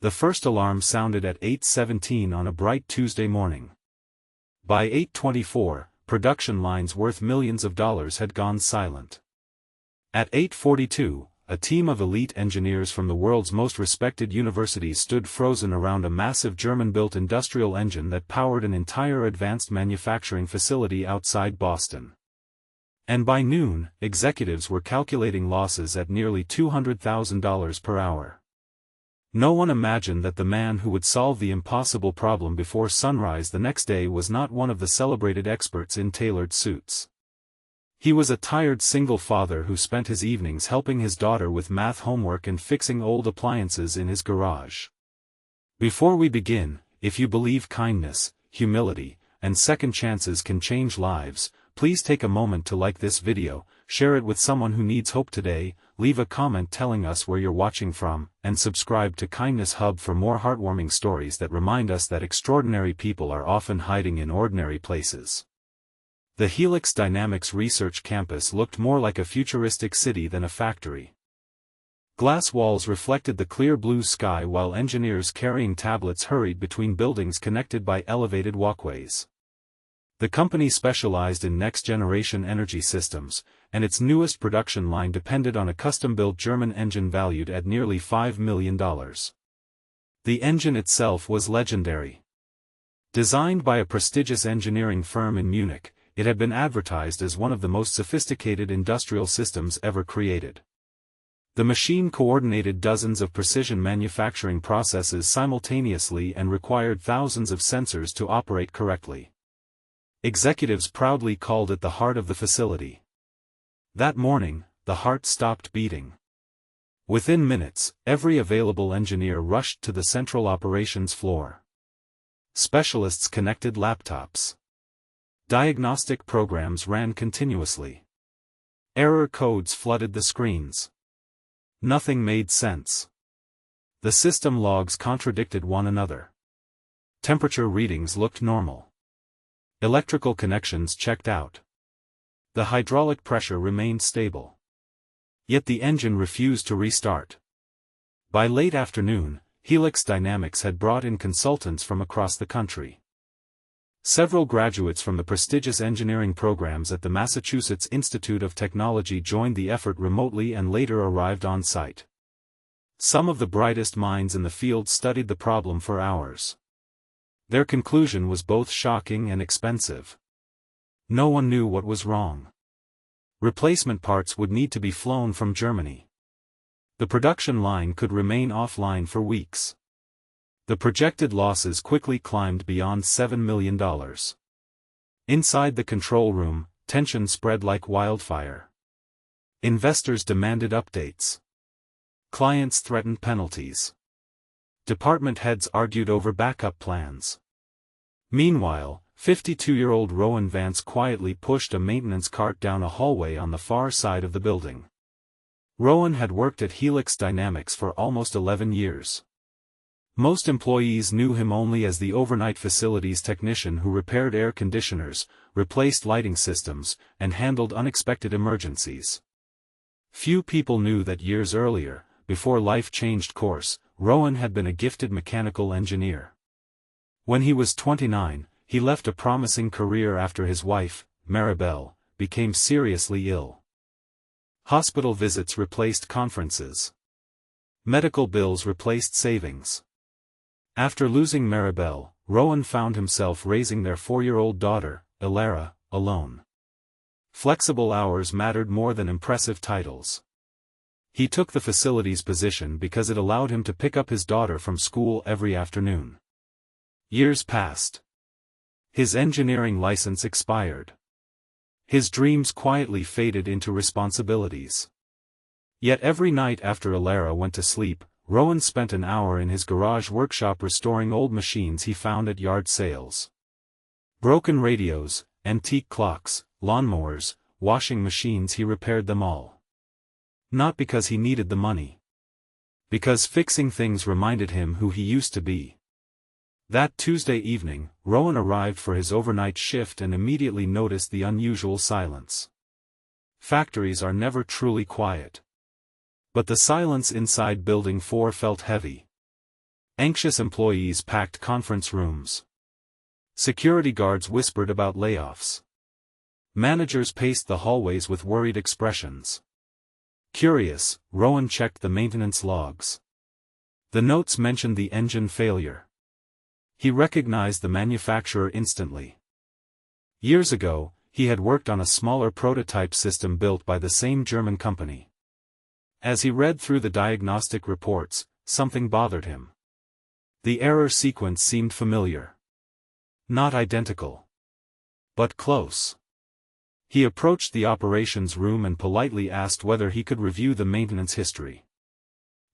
The first alarm sounded at 8:17 on a bright Tuesday morning. By 8:24, production lines worth millions of dollars had gone silent. At 8:42, a team of elite engineers from the world's most respected universities stood frozen around a massive German-built industrial engine that powered an entire advanced manufacturing facility outside Boston. And by noon, executives were calculating losses at nearly $200,000 per hour. No one imagined that the man who would solve the impossible problem before sunrise the next day was not one of the celebrated experts in tailored suits. He was a tired single father who spent his evenings helping his daughter with math homework and fixing old appliances in his garage. Before we begin, if you believe kindness, humility, and second chances can change lives, please take a moment to like this video, share it with someone who needs hope today, leave a comment telling us where you're watching from, and subscribe to Kindness Hub for more heartwarming stories that remind us that extraordinary people are often hiding in ordinary places. The Helix Dynamics Research Campus looked more like a futuristic city than a factory. Glass walls reflected the clear blue sky while engineers carrying tablets hurried between buildings connected by elevated walkways. The company specialized in next-generation energy systems, and its newest production line depended on a custom-built German engine valued at nearly $5 million. The engine itself was legendary. Designed by a prestigious engineering firm in Munich, it had been advertised as one of the most sophisticated industrial systems ever created. The machine coordinated dozens of precision manufacturing processes simultaneously and required thousands of sensors to operate correctly. Executives proudly called it the heart of the facility. That morning, the heart stopped beating. Within minutes, every available engineer rushed to the central operations floor. Specialists connected laptops. Diagnostic programs ran continuously. Error codes flooded the screens. Nothing made sense. The system logs contradicted one another. Temperature readings looked normal. Electrical connections checked out. The hydraulic pressure remained stable. Yet the engine refused to restart. By late afternoon, Helix Dynamics had brought in consultants from across the country. Several graduates from the prestigious engineering programs at the Massachusetts Institute of Technology joined the effort remotely and later arrived on site. Some of the brightest minds in the field studied the problem for hours. Their conclusion was both shocking and expensive. No one knew what was wrong. Replacement parts would need to be flown from Germany. The production line could remain offline for weeks. The projected losses quickly climbed beyond $7 million. Inside the control room, tension spread like wildfire. Investors demanded updates. Clients threatened penalties. Department heads argued over backup plans. Meanwhile, 52-year-old Rowan Vance quietly pushed a maintenance cart down a hallway on the far side of the building. Rowan had worked at Helix Dynamics for almost 11 years. Most employees knew him only as the overnight facilities technician who repaired air conditioners, replaced lighting systems, and handled unexpected emergencies. Few people knew that years earlier, before life changed course, Rowan had been a gifted mechanical engineer. When he was 29, he left a promising career after his wife, Maribel, became seriously ill. Hospital visits replaced conferences. Medical bills replaced savings. After losing Maribel, Rowan found himself raising their 4-year-old daughter, Ilara, alone. Flexible hours mattered more than impressive titles. He took the facilities position because it allowed him to pick up his daughter from school every afternoon. Years passed. His engineering license expired. His dreams quietly faded into responsibilities. Yet every night after Ilara went to sleep, Rowan spent an hour in his garage workshop restoring old machines he found at yard sales. Broken radios, antique clocks, lawnmowers, washing machines, he repaired them all. Not because he needed the money. Because fixing things reminded him who he used to be. That Tuesday evening, Rowan arrived for his overnight shift and immediately noticed the unusual silence. Factories are never truly quiet. But the silence inside Building 4 felt heavy. Anxious employees packed conference rooms. Security guards whispered about layoffs. Managers paced the hallways with worried expressions. Curious, Rowan checked the maintenance logs. The notes mentioned the engine failure. He recognized the manufacturer instantly. Years ago, he had worked on a smaller prototype system built by the same German company. As he read through the diagnostic reports, something bothered him. The error sequence seemed familiar. Not identical, but close. He approached the operations room and politely asked whether he could review the maintenance history.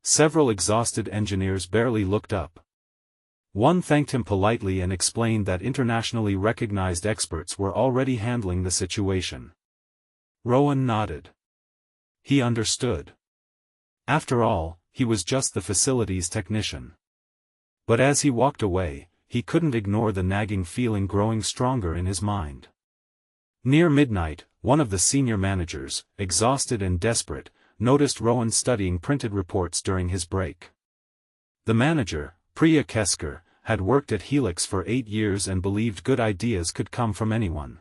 Several exhausted engineers barely looked up. One thanked him politely and explained that internationally recognized experts were already handling the situation. Rowan nodded. He understood. After all, he was just the facility's technician. But as he walked away, he couldn't ignore the nagging feeling growing stronger in his mind. Near midnight, one of the senior managers, exhausted and desperate, noticed Rowan studying printed reports during his break. The manager, Priya Kesker, had worked at Helix for 8 years and believed good ideas could come from anyone.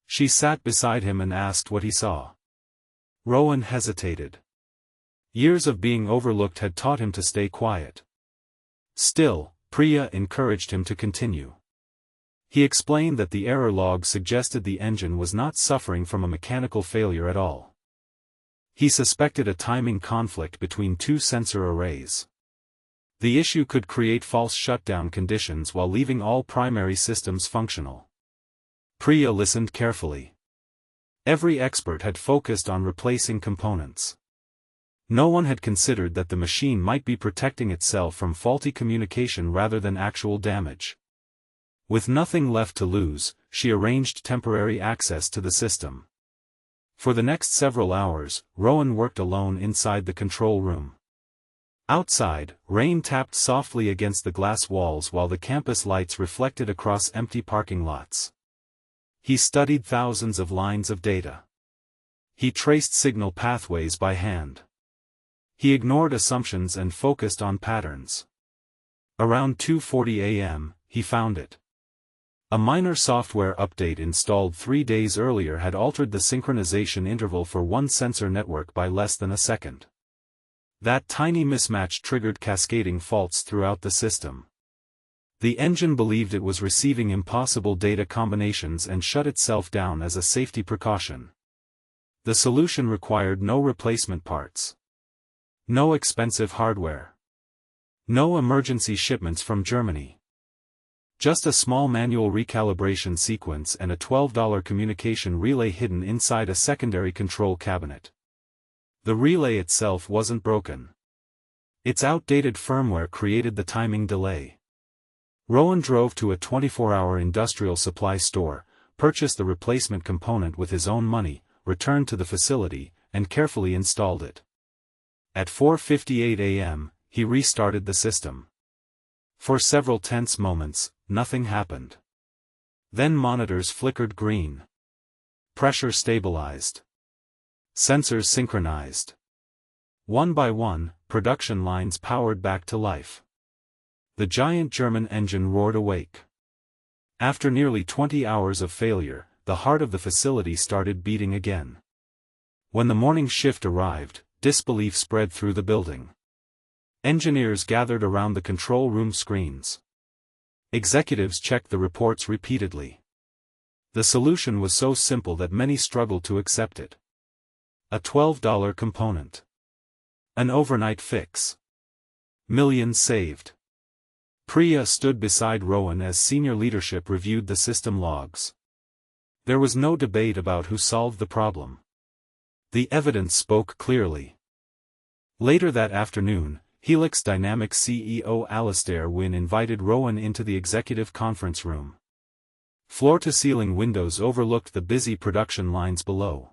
She sat beside him and asked what he saw. Rowan hesitated. Years of being overlooked had taught him to stay quiet. Still, Priya encouraged him to continue. He explained that the error log suggested the engine was not suffering from a mechanical failure at all. He suspected a timing conflict between 2 sensor arrays. The issue could create false shutdown conditions while leaving all primary systems functional. Priya listened carefully. Every expert had focused on replacing components. No one had considered that the machine might be protecting itself from faulty communication rather than actual damage. With nothing left to lose, she arranged temporary access to the system. For the next several hours, Rowan worked alone inside the control room. Outside, rain tapped softly against the glass walls while the campus lights reflected across empty parking lots. He studied thousands of lines of data. He traced signal pathways by hand. He ignored assumptions and focused on patterns. Around 2:40 a.m., he found it. A minor software update installed 3 days earlier had altered the synchronization interval for one sensor network by less than a second. That tiny mismatch triggered cascading faults throughout the system. The engine believed it was receiving impossible data combinations and shut itself down as a safety precaution. The solution required no replacement parts. No expensive hardware. No emergency shipments from Germany. Just a small manual recalibration sequence and a $12 communication relay hidden inside a secondary control cabinet. The relay itself wasn't broken. Its outdated firmware created the timing delay. Rowan drove to a 24-hour industrial supply store, purchased the replacement component with his own money, returned to the facility, and carefully installed it. At 4:58 a.m., he restarted the system. For several tense moments, nothing happened. Then monitors flickered green. Pressure stabilized. Sensors synchronized. One by one, production lines powered back to life. The giant German engine roared awake. After nearly 20 hours of failure, the heart of the facility started beating again. When the morning shift arrived, disbelief spread through the building. Engineers gathered around the control room screens. Executives checked the reports repeatedly. The solution was so simple that many struggled to accept it. A $12 component. An overnight fix. Millions saved. Priya stood beside Rowan as senior leadership reviewed the system logs. There was no debate about who solved the problem. The evidence spoke clearly. Later that afternoon, Helix Dynamics CEO Alistair Wynne invited Rowan into the executive conference room. Floor-to-ceiling windows overlooked the busy production lines below.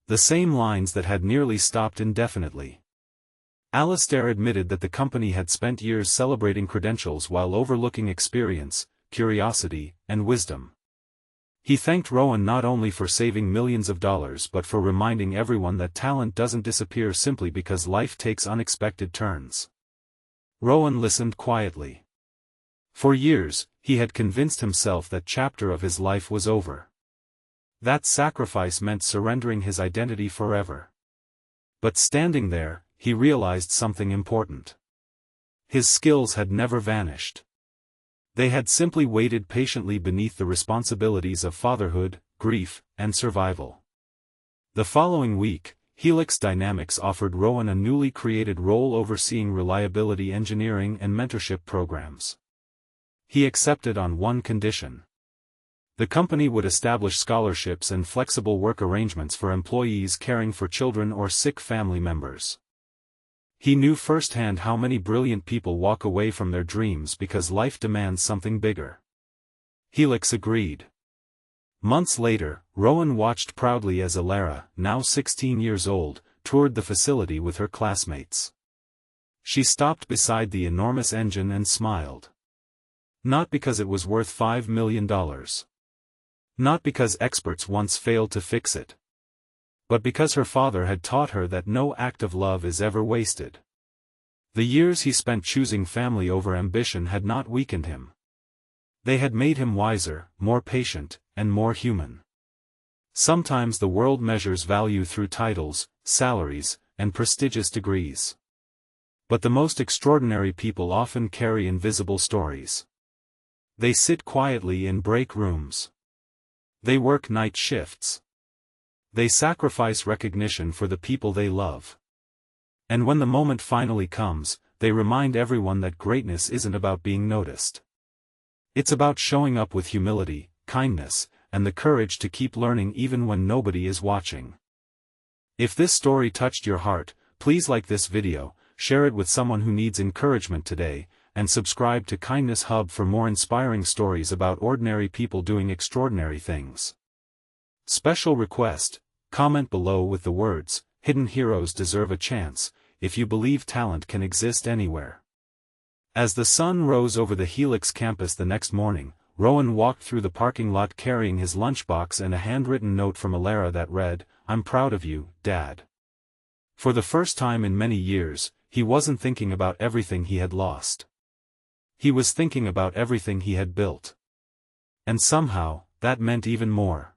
The same lines that had nearly stopped indefinitely. Alistair admitted that the company had spent years celebrating credentials while overlooking experience, curiosity, and wisdom. He thanked Rowan not only for saving millions of dollars but for reminding everyone that talent doesn't disappear simply because life takes unexpected turns. Rowan listened quietly. For years, he had convinced himself that chapter of his life was over. That sacrifice meant surrendering his identity forever. But standing there, he realized something important. His skills had never vanished. They had simply waited patiently beneath the responsibilities of fatherhood, grief, and survival. The following week, Helix Dynamics offered Rowan a newly created role overseeing reliability engineering and mentorship programs. He accepted on one condition. The company would establish scholarships and flexible work arrangements for employees caring for children or sick family members. He knew firsthand how many brilliant people walk away from their dreams because life demands something bigger. Helix agreed. Months later, Rowan watched proudly as Alara, now 16 years old, toured the facility with her classmates. She stopped beside the enormous engine and smiled. Not because it was worth $5 million. Not because experts once failed to fix it. But because her father had taught her that no act of love is ever wasted. The years he spent choosing family over ambition had not weakened him. They had made him wiser, more patient, and more human. Sometimes the world measures value through titles, salaries, and prestigious degrees. But the most extraordinary people often carry invisible stories. They sit quietly in break rooms. They work night shifts. They sacrifice recognition for the people they love. And when the moment finally comes, they remind everyone that greatness isn't about being noticed. It's about showing up with humility, kindness, and the courage to keep learning even when nobody is watching. If this story touched your heart, please like this video, share it with someone who needs encouragement today, and subscribe to Kindness Hub for more inspiring stories about ordinary people doing extraordinary things. Special request: comment below with the words, "Hidden heroes deserve a chance," if you believe talent can exist anywhere. As the sun rose over the Helix campus the next morning, Rowan walked through the parking lot carrying his lunchbox and a handwritten note from Alara that read, "I'm proud of you, Dad." For the first time in many years, he wasn't thinking about everything he had lost. He was thinking about everything he had built. And somehow, that meant even more.